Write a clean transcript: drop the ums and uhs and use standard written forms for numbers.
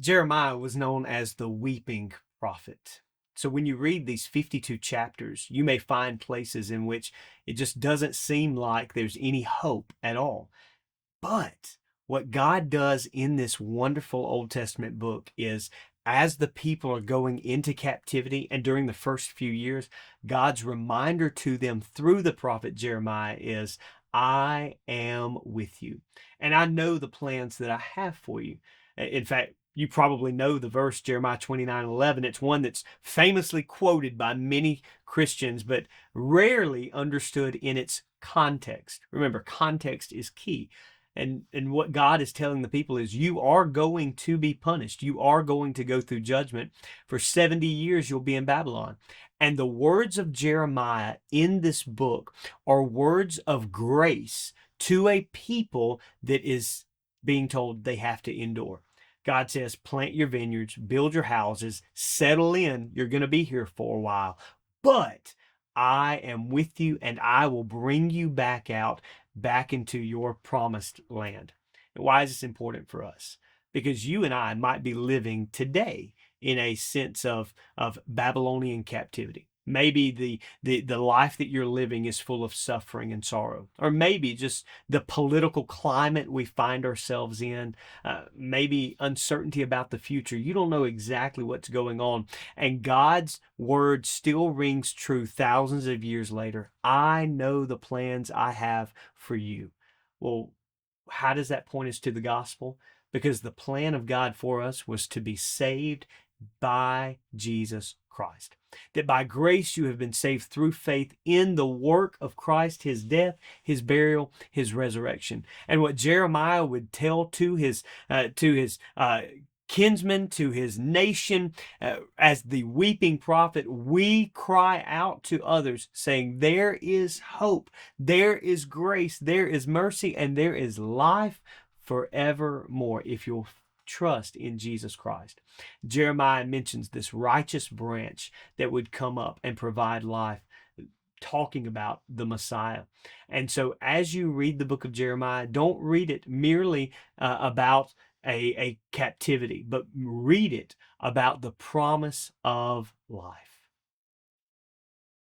Jeremiah was known as the weeping prophet. So when you read these 52 chapters, you may find places in which it just doesn't seem like there's any hope at all. But what God does in this wonderful Old Testament book is, as the people are going into captivity and during the first few years, God's reminder to them through the prophet Jeremiah is, I am with you, and I know the plans that I have for you. In fact, you probably know the verse Jeremiah 29:11. It's one that's famously quoted by many Christians, but rarely understood in its context. Remember, context is key. And what God is telling the people is, you are going to be punished. You are going to go through judgment. For 70 years, you'll be in Babylon. And the words of Jeremiah in this book are words of grace to a people that is being told they have to endure. God says, plant your vineyards, build your houses, settle in. You're going to be here for a while. But I am with you, and I will bring you back out, back into your promised land. And why is this important for us? Because you and I might be living today in a sense of Babylonian captivity. Maybe the life that you're living is full of suffering and sorrow. Or maybe just the political climate we find ourselves in, maybe uncertainty about the future. You don't know exactly what's going on. And God's word still rings true thousands of years later. I know the plans I have for you. Well, how does that point us to the gospel? Because the plan of God for us was to be saved by Jesus Christ. That by grace you have been saved through faith in the work of Christ, his death, his burial, his resurrection. And what Jeremiah would tell to his kinsmen, to his nation, as the weeping prophet, we cry out to others saying, there is hope, there is grace, there is mercy, and there is life forevermore if you'll trust in Jesus Christ. Jeremiah mentions this righteous branch that would come up and provide life, talking about the Messiah. And so as you read the book of Jeremiah, don't read it merely about a captivity, but read it about the promise of life.